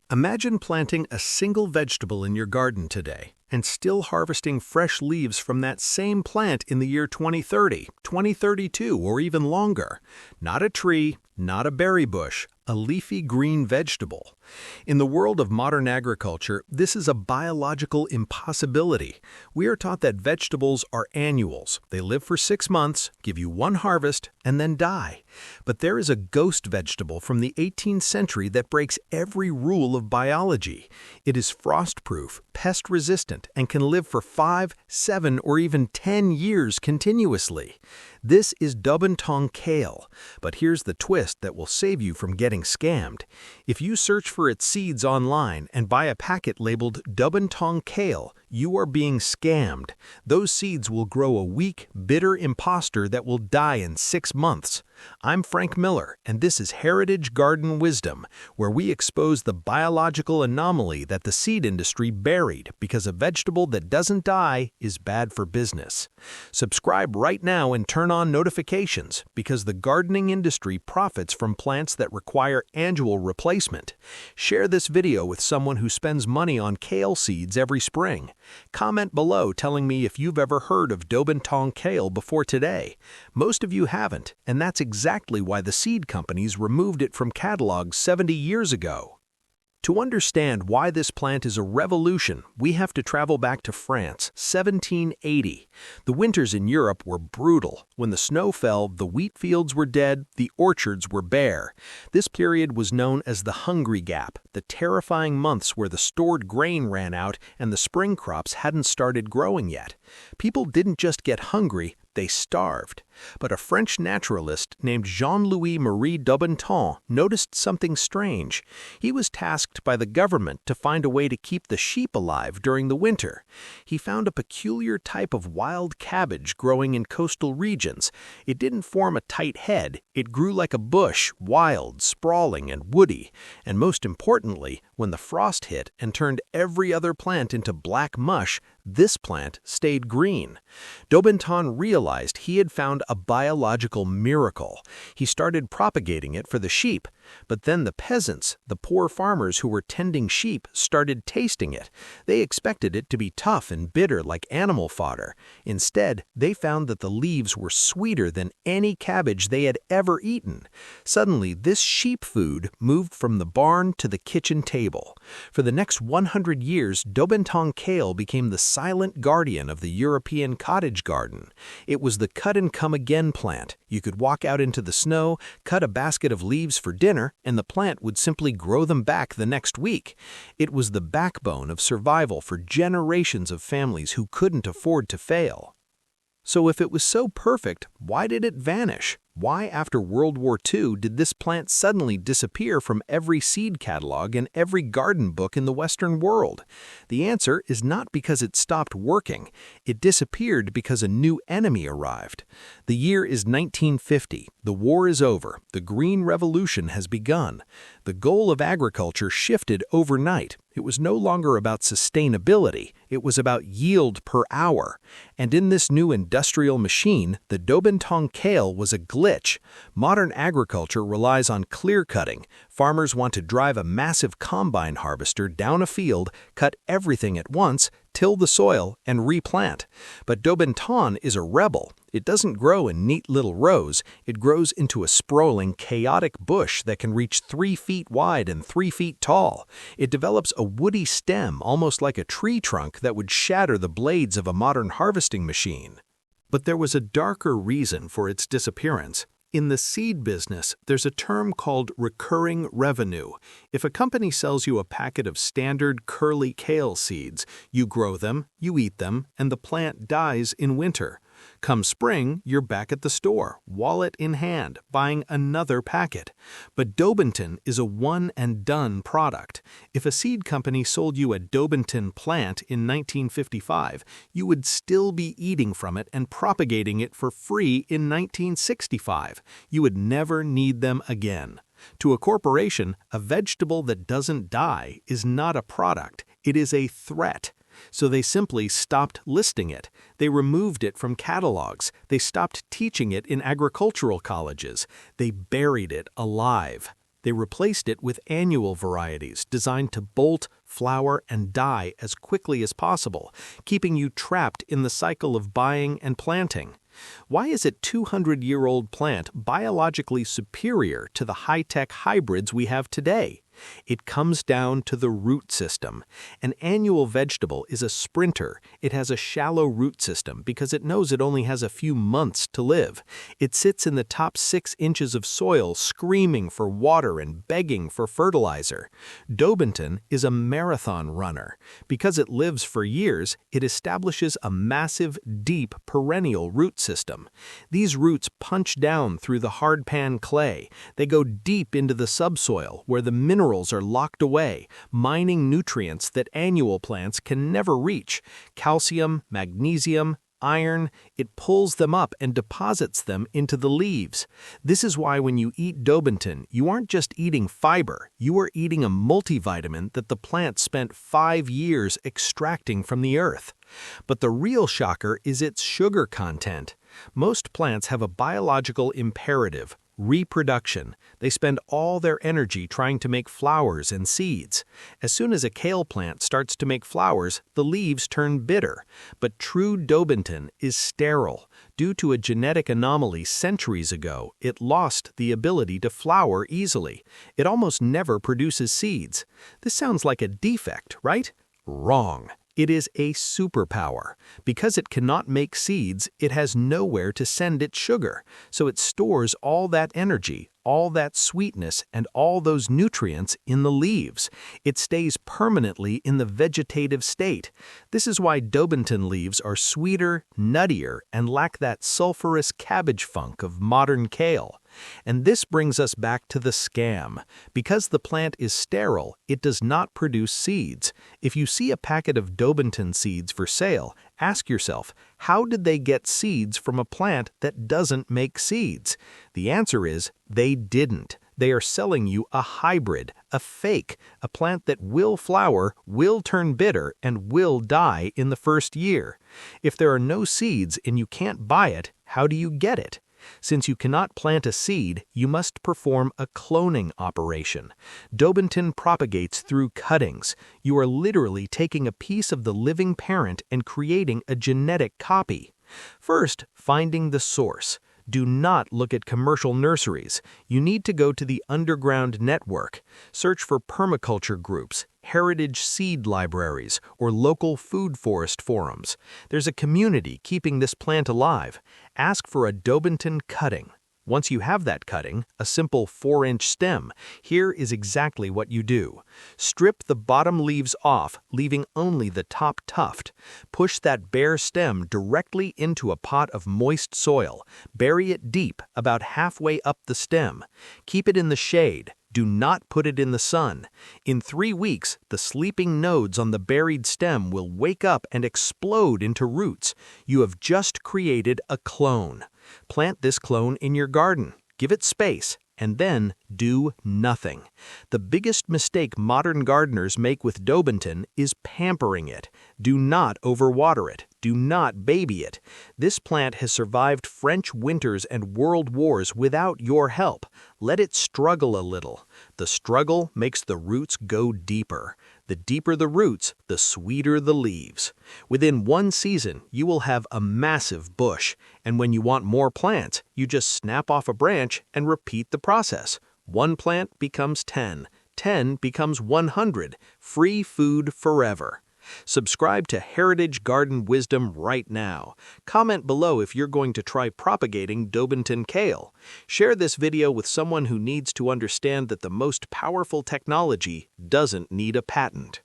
Imagine planting a single vegetable in your garden today and still harvesting fresh leaves from that same plant in the year 2030, 2032, or even longer. Not a tree, not a berry bush, a leafy green vegetable. In the world of modern agriculture, this is a biological impossibility. We are taught that vegetables are annuals. They live for 6 months, give you one harvest, and then die. But there is a ghost vegetable from the 18th century that breaks every rule of biology. It is frost-proof, pest-resistant, and can live for 5, 7, or even 10 years continuously. This is Daubenton kale, but here's the twist that will save you from getting scammed. If you search for its seeds online and buy a packet labeled Daubenton kale, you are being scammed. Those seeds will grow a weak, bitter imposter that will die in 6 months. I'm Frank Miller, and this is Heritage Garden Wisdom, where we expose the biological anomaly that the seed industry buried because a vegetable that doesn't die is bad for business. Subscribe right now and turn on notifications because the gardening industry profits from plants that require annual replacement. Share this video with someone who spends money on kale seeds every spring. Comment below telling me if you've ever heard of Daubenton kale before today. Most of you haven't, and that's exactly why the seed companies removed it from catalogs 70 years ago. To understand why this plant is a revolution, we have to travel back to France, 1780. The winters in Europe were brutal. When the snow fell, the wheat fields were dead, the orchards were bare. This period was known as the Hungry Gap, the terrifying months where the stored grain ran out and the spring crops hadn't started growing yet. People didn't just get hungry, they starved. But a French naturalist named Jean-Louis Marie Daubenton noticed something strange. He was tasked by the government to find a way to keep the sheep alive during the winter. He found a peculiar type of wild cabbage growing in coastal regions. It didn't form a tight head. It grew like a bush, wild, sprawling, and woody. And most importantly, when the frost hit and turned every other plant into black mush, this plant stayed green. Daubenton realized he had found a biological miracle. He started propagating it for the sheep. But then the peasants, the poor farmers who were tending sheep, started tasting it. They expected it to be tough and bitter like animal fodder. Instead, they found that the leaves were sweeter than any cabbage they had ever eaten. Suddenly, this sheep food moved from the barn to the kitchen table. For the next 100 years, Daubenton kale became the silent guardian of the European cottage garden. It was the cut-and-come-again plant. You could walk out into the snow, cut a basket of leaves for dinner, and the plant would simply grow them back the next week. It was the backbone of survival for generations of families who couldn't afford to fail. So if it was so perfect, why did it vanish? Why, after World War II, did this plant suddenly disappear from every seed catalog and every garden book in the Western world? The answer is not because it stopped working. It disappeared because a new enemy arrived. The year is 1950. The war is over. The Green Revolution has begun. The goal of agriculture shifted overnight. It was no longer about sustainability. It was about yield per hour. And in this new industrial machine, the Daubenton kale was a glitch. Modern agriculture relies on clear-cutting. Farmers want to drive a massive combine harvester down a field, cut everything at once, till the soil, and replant. But Daubenton is a rebel. It doesn't grow in neat little rows. It grows into a sprawling, chaotic bush that can reach 3 feet wide and 3 feet tall. It develops a woody stem, almost like a tree trunk that would shatter the blades of a modern harvesting machine. But there was a darker reason for its disappearance. In the seed business, there's a term called recurring revenue. If a company sells you a packet of standard curly kale seeds, you grow them, you eat them, and the plant dies in winter. Come spring, you're back at the store, wallet in hand, buying another packet. But Daubenton is a one-and-done product. If a seed company sold you a Daubenton plant in 1955, you would still be eating from it and propagating it for free in 1965. You would never need them again. To a corporation, a vegetable that doesn't die is not a product, it is a threat. So they simply stopped listing it. They removed it from catalogs. They stopped teaching it in agricultural colleges. They buried it alive. They replaced it with annual varieties designed to bolt, flower, and die as quickly as possible, keeping you trapped in the cycle of buying and planting. Why is a 200-year-old plant biologically superior to the high-tech hybrids we have today? It comes down to the root system. An annual vegetable is a sprinter. It has a shallow root system because it knows it only has a few months to live. It sits in the top 6 inches of soil, screaming for water and begging for fertilizer. Daubenton is a marathon runner. Because it lives for years, it establishes a massive, deep, perennial root system. These roots punch down through the hardpan clay. They go deep into the subsoil, where the minerals are locked away, mining nutrients that annual plants can never reach. Calcium, magnesium, iron, it pulls them up and deposits them into the leaves. This is why when you eat Daubenton, you aren't just eating fiber, you are eating a multivitamin that the plant spent 5 years extracting from the earth. But the real shocker is its sugar content. Most plants have a biological imperative: reproduction. They spend all their energy trying to make flowers and seeds. As soon as a kale plant starts to make flowers, the leaves turn bitter. But true Daubenton is sterile. Due to a genetic anomaly centuries ago, it lost the ability to flower easily. It almost never produces seeds. This sounds like a defect, right? Wrong. It is a superpower. Because it cannot make seeds, it has nowhere to send its sugar, so it stores all that energy, all that sweetness, and all those nutrients in the leaves. It stays permanently in the vegetative state. This is why Daubenton leaves are sweeter, nuttier, and lack that sulfurous cabbage funk of modern kale. And this brings us back to the scam. Because the plant is sterile, it does not produce seeds. If you see a packet of Daubenton seeds for sale, ask yourself, how did they get seeds from a plant that doesn't make seeds? The answer is, they didn't. They are selling you a hybrid, a fake, a plant that will flower, will turn bitter, and will die in the first year. If there are no seeds and you can't buy it, how do you get it? Since you cannot plant a seed, you must perform a cloning operation. Daubenton propagates through cuttings. You are literally taking a piece of the living parent and creating a genetic copy. First, finding the source. Do not look at commercial nurseries. You need to go to the underground network. Search for permaculture groups, heritage seed libraries, or local food forest forums. There's a community keeping this plant alive. Ask for a Daubenton cutting. Once you have that cutting, a simple 4-inch stem, here is exactly what you do. Strip the bottom leaves off, leaving only the top tuft. Push that bare stem directly into a pot of moist soil. Bury it deep, about halfway up the stem. Keep it in the shade. Do not put it in the sun. In 3 weeks, the sleeping nodes on the buried stem will wake up and explode into roots. You have just created a clone. Plant this clone in your garden. Give it space, and then do nothing. The biggest mistake modern gardeners make with Daubenton is pampering it. Do not overwater it. Do not baby it. This plant has survived French winters and world wars without your help. Let it struggle a little. The struggle makes the roots go deeper. The deeper the roots, the sweeter the leaves. Within 1 season, you will have a massive bush, and when you want more plants, you just snap off a branch and repeat the process. 1 plant becomes 10, 10 becomes 100, free food forever. Subscribe to Heritage Garden Wisdom right now. Comment below if you're going to try propagating Daubenton kale. Share this video with someone who needs to understand that the most powerful technology doesn't need a patent.